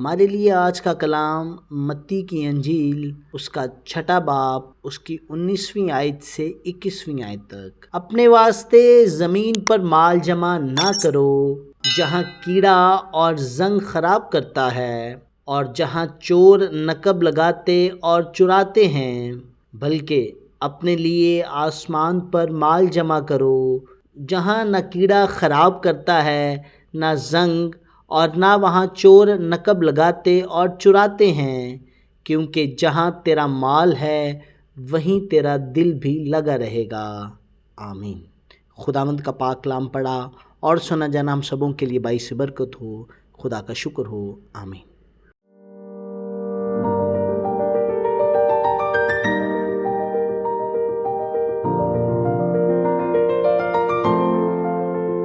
ہمارے لیے آج کا کلام متی کی انجیل اس کا 6 باب اس کی 19ویں آیت سے 21ویں آیت تک۔ اپنے واسطے زمین پر مال جمع نہ کرو جہاں کیڑا اور زنگ خراب کرتا ہے اور جہاں چور نقب لگاتے اور چراتے ہیں، بلکہ اپنے لیے آسمان پر مال جمع کرو جہاں نہ کیڑا خراب کرتا ہے نہ زنگ اور نہ وہاں چور نقب لگاتے اور چراتے ہیں، کیونکہ جہاں تیرا مال ہے وہیں تیرا دل بھی لگا رہے گا۔ آمین۔ خداوند کا پاک کلام پڑھا اور سنا جانا ہم سبوں کے لیے باعث برکت ہو۔ خدا کا شکر ہو۔ آمین۔